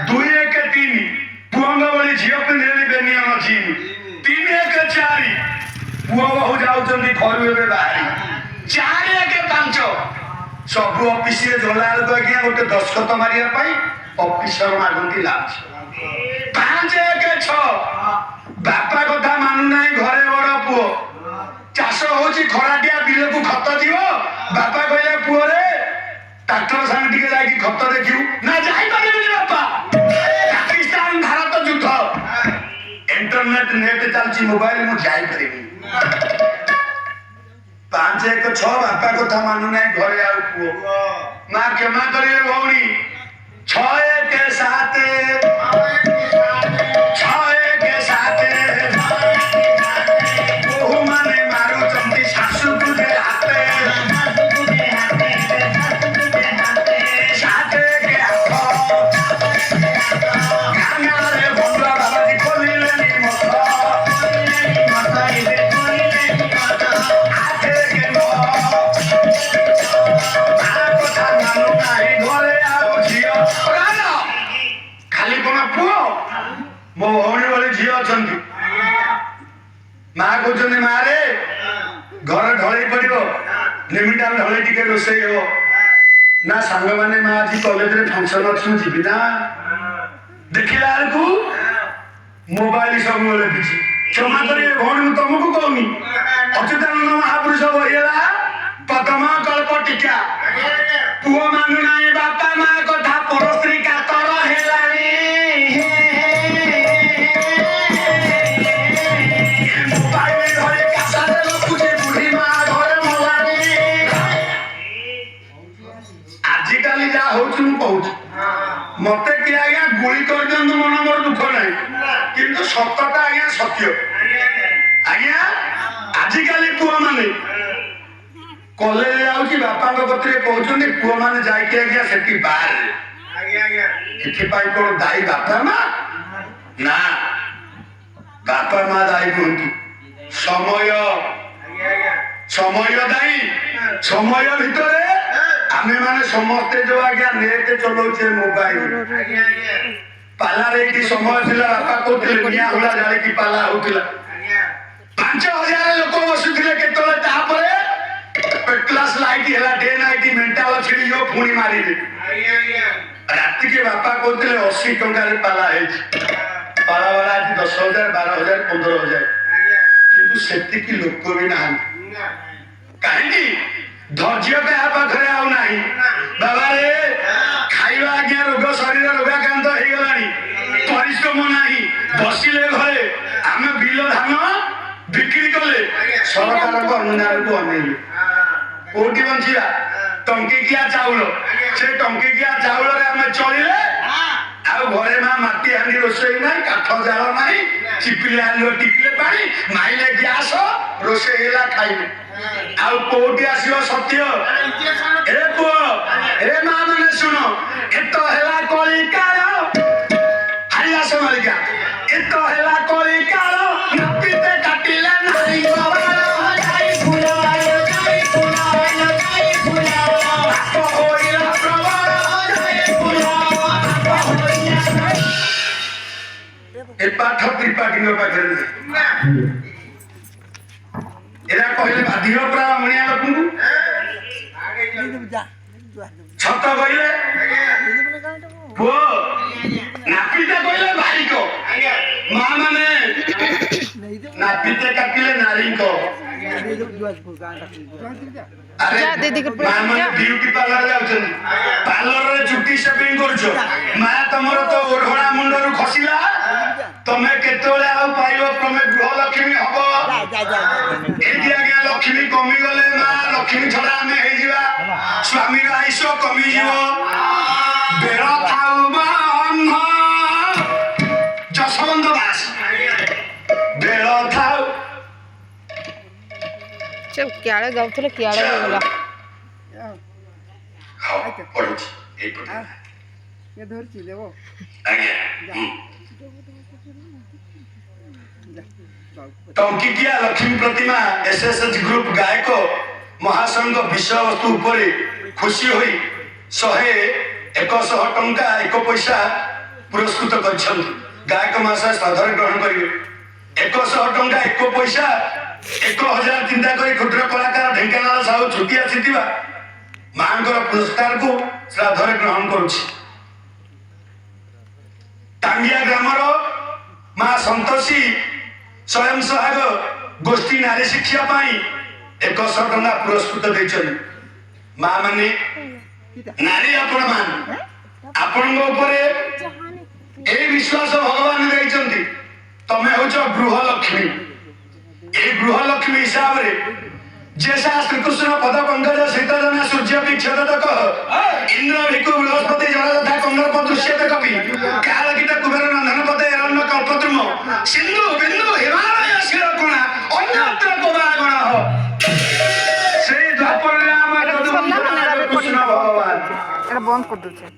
ଦୁଇ ଏକ ତିନି ପୁଅଙ୍କ ଭଳି ଝିଅ ପିନ୍ଧିଲେଣି ବେନିୟନ ଜିନ୍। ତିନି ଏକ ଚାରି ପୁଅ ବୋହୂ ଯାଉଛନ୍ତି ଘରୁ ଏବେ ବାହାରି। ଚାରି ଏକ ପାଞ୍ଚ ସବୁ ଅଫିସରେ ଗଲା ବେଳକୁ ଆଜ୍ଞା ଗୋଟେ ଦସ୍ତଖତ ମାରିବା ପାଇଁ ଅଫିସର ମାଗନ୍ତି ଲାଞ୍ଚ। ପାଞ୍ଚ ଏକ ଛଅ ବାପା କଥା ମାନୁନାହିଁ ଘରେ ବଡ ପୁଅ। ଚାଷ ହଉଛି ଖରାଟିଆ ବିଲକୁ ଖତ ଯିବ ବାପା କହିଲେ ପୁଅରେ ଟ୍ରାକ୍ଟର ସାଙ୍ଗେ ଟିକେ ଯାଇକି ଖତ ଦେଖିବୁ ନା ଯାଇପାରିବିନି ବାପା। ପାକିସ୍ତାନ ଭାରତ ଯୁଦ୍ଧ ଇଣ୍ଟରନେଟ ନେଟ ଚାଲିଛି ମୋବାଇଲ ମୁଁ ଯାଇପାରିବିନି। ପାଞ୍ଚ ଏକ ଛଅ ବାପା କଥା ମାନୁନାହିଁ ଘରେ ଆଉ ପୁଅ। ମା କ୍ଷମା କରିବେ ଭଉଣୀ। ଛଅ ଏକ ସାତ ଛଅ ଏକ ସାତ ବୋହୂ ମାନେ ମାରୁଛନ୍ତି ଶାଶୁକୁ ଯେ ହାତେ। ସାତ ଏକ ଆଠ ଗାଁରେ ବନ୍ଧୁଆ ବାବାଜୀ ଖୋଲିଲେଣି ମଠ। ଆଠ ଏକ ନଅ ମା କଥା ମାନୁନାହିଁ ଘରେ ଆଉ ଝିଅ। ଖାଲି କଣ ପୁଅ ମୋ ଭଉଣୀ ଭଳି ଝିଅ ଅଛନ୍ତି। ମା କହୁଛନ୍ତି ମା ରେ ଘର ଢଳେଇ ପଡିବ ଲିମିଟାଲ ଢଳେଇ ଟିକେ ରୋଷେଇ ହବ ନା। ସାଙ୍ଗମାନେ ମା ଆଜି କଲେଜରେ ଫଙ୍କସନ ଅଛି ମୁଁ ଯିବି ନା। ଦେଖିଲା ବେଳକୁ ମୋବାଇଲ ସବୁବେଳେ କିଛି। କ୍ଷମା କରିବେ ଭଉଣୀ ମୁଁ ତମକୁ କହୁନି। ଅଚ୍ୟୁତାନନ୍ଦ ମହାପୁରୁଷ ବହି ହେଲା ପଦମ କଳ୍ପ ଟୀକା। ପୁଅ ମାନୁନାହିଁ ବାପା ମା କଥା ପରସ୍ତ୍ରୀ କାତର ହେଲାଣି। ମୋବାଇଲ ଧରି କାସାରେ ରଖୁଛି ବୁଢୀ ମା ଘରେ ମଲାଣି। ଆଜିକାଲି ଯାହା ହଉଛି ମୁଁ କହୁଛି ମତେ କିଏ ଆଜ୍ଞା ଗୁଳି କରିଦିଅନ୍ତୁ ମନ ମୋର ଦୁଃଖ ନାହିଁ କିନ୍ତୁ ସତଟା ଆଜ୍ଞା ସତ୍ୟ। ଆଜ୍ଞା ଆଜିକାଲି ପୁଅ ମାନେ କଲେଜ ଯାଉଛି ବାପାଙ୍କ କତିରେ କହୁଛନ୍ତି ପୁଅ ମାନେ ଯାଇକି ଆଜ୍ଞା ସେଠି ବାହାରେ। ଏଥିପାଇଁ କଣ ଦାୟୀ ବାପା ମା ନା ବାପା ମା ଦାୟୀ କୁହନ୍ତୁ। ସମୟ ଦାୟୀ। ସମୟ ଭିତରେ ଆମେ ମାନେ ସମସ୍ତେ ଯୋଉ ଆଜ୍ଞା ନେଟ ଚଲଉଛେ ମୋବାଇଲ। ପାଲାରେ ଏଇଠି ସମୟ ଥିଲା ବାପା କହୁଥିଲେ ନିଆଁ ହୁଳା ଜାଳିକି ପାଲା ହଉଥିଲା 5,000 ଲୋକ ବସୁଥିଲେ କେତେବେଳେ। ତାପରେ ପେଟ୍ଲାସ ଲାଇଟ୍ ହେଲା ଡେ ନାଇଟ୍ ମେଣ୍ଟାଲ ଛିଡ଼ିଯିବ ପୁଣି ମାରିବେ। ରାତିକି ବାପା କହୁଥିଲେ 80 ଟଙ୍କାରେ ପାଲା ହେଇଛି। ପାଲାବାଲା ଆଜି 10,000 12,000 15,000 କିନ୍ତୁ ସେତିକି ଲୋକ ବି ନାହାନ୍ତି। କାହିଁକି ଧୈର୍ଯ୍ୟ କାହା ପାଖରେ ଆଉ ନାହିଁ। ବାବାରେ ଖାଇବା ଆଜ୍ଞା ରୋଗ ଶରୀର ରୋଗାକ୍ରାନ୍ତ ହେଇଗଲାଣି। ପରିଶ୍ରମ ନାହିଁ ବସିଲେ ଘରେ। ଆମେ ବିଲ ଧାନ ବିକ୍ରି କଲେ ସରକାରଙ୍କ ଅନୁଦାନକୁ ଅନେଇଲେ କୋଉଠି ବଞ୍ଚିବା। ଟଙ୍କିକିଆ ଚାଉଳ ସେ ଟଙ୍କିକିଆ ଚାଉଳରେ ଆମେ ଚଳିଲେ ଆଉ ଘରେ ମା ମାଟି ହାଣ୍ଡି ରୋଷେଇ ନାହିଁ କାଠ ଜାଳ ନାହିଁ। ଚିପିଲେ ଆଲୁଅ ଟିପିଲେ ପାଣି ମାଇଲେ ଗ୍ୟାସ ରୋଷେଇ ହେଲା ଖାଇଲେ। ଆଉ କୋଉଠି ଆସିବ ସତ୍ୟ। ଏ ପୁଅ ଏ ମା ମାନେ ଶୁଣ ଏତ ହେଲା କଳିକାଳ। ହାରିଦାସ ମାଳିକା ଏତ ହେଲା କଳିକାଳ ନାପିତେ କାଟିଲେ ନାରୀ ଏ ପାଠ ତ୍ରିପାଠୀଙ୍କ ପାଖରେ ନାହିଁ। ଏରା କହିଲେ ବାଧିବ ପୁରା ମଣିଆ ଲୋକଙ୍କୁ। ଛତ କହିଲେ ପୁଅ ନାପିତେ କହିଲେ ବାରିକ। ମା ମାନେ ନାପିତେ କାଟିଲେ ନାରୀଙ୍କ। ବିୟୁଟି ପାର୍ଲର ଯାଉଛନ୍ତି ପାର୍ଲରରେ ଚୁଟି ସେଭିଂ କରୁଛ। ମା ତମର ତ ଓଢଣା ମୁଣ୍ଡରୁ ଖସିଲା ତମେ କେତେବେଳେ ଆଉ ପାଇବ ତମେ ଗୃହଲକ୍ଷ୍ମୀ ହବ। ଏଠି ଆଜ୍ଞା ଲକ୍ଷ୍ମୀ କମିଗଲେ ମା ଲକ୍ଷ୍ମୀ ଛଡା ଆମେ ହେଇଯିବା। ସ୍ୱାମୀର ଆୟୁଷ କମିଯିବ। ବେଳ ଥାଉ ବନ୍ଧ ଯଶବନ୍ତ ଦାସ ବେଳ ଥାଉ କିଆଡେ ଯାଉଥିଲେ କିଆଡେ ହେଇଗଲା। ଟଙ୍କିକିଆ ଲକ୍ଷ୍ମୀ ପ୍ରତିମା SSH ଗ୍ରୁପ ଗାୟକ ମହାସଂଘ ବିଷୟବସ୍ତୁ ଉପରେ ଖୁସି ହୋଇ 100 100 ଟଙ୍କା 1 ପଇସା ପୁରସ୍କୃତ କରିଛନ୍ତି। ଗାୟକ ମାସ ଶ୍ରଦ୍ଧାରେ ଗ୍ରହଣ କରିବେ। 100 ଟଙ୍କା 1 ପଇସା 1000 ଚିନ୍ତା କରି କ୍ଷୁଦ୍ର କଳାକାର ଢେଙ୍କାନାଳ ସାହୁ ଛୁଟି ଆସିଥିବା ମାଙ୍କର ପୁରସ୍କାରକୁ ଶ୍ରାଦ୍ଧରେ ଗ୍ରହଣ କରୁଛି। ଟାଙ୍ଗିଆ ଗ୍ରାମର ମା ସନ୍ତୋଷୀ ସ୍ୱୟଂ ସହାୟକ ଗୋଷ୍ଠୀ ନାରୀ ଶିକ୍ଷା ପାଇଁ 100 ଟଙ୍କା ପୁରସ୍କୃତ ଦେଇଛନ୍ତି। ମା ମାନେ ନାରୀ ଆପଣ ମାନ ଆପଣଙ୍କ ଉପରେ এই ବିଶ୍ୱାସ ଭଗବାନ ଦେଇଛନ୍ତି। ତମେ ହଉଛ ଗୃହଲକ୍ଷ୍ମୀ। এই ଗୃହଲକ୍ଷ୍ମୀ ହିସାବରେ যে শ্রীকৃষ্ণ পদ পঙ্কজ শ্রীতজনা সূর্য বিচ্ছদক ইন্দ্র ভিকু বৃহস্পতি জলযথা কন্দর্প দৃশ্যতে কবি কালকিত কুবের নন্দন পদে রণ্য কল্পদ্রুম সিন্ধু বিন্দু হিমালয় শিরকোণা অন্যত্র কোবাগণ সেই দ্বাপরে আমার কৃষ্ণ ভগবান এটা বন্ধ করে দিচ্ছে।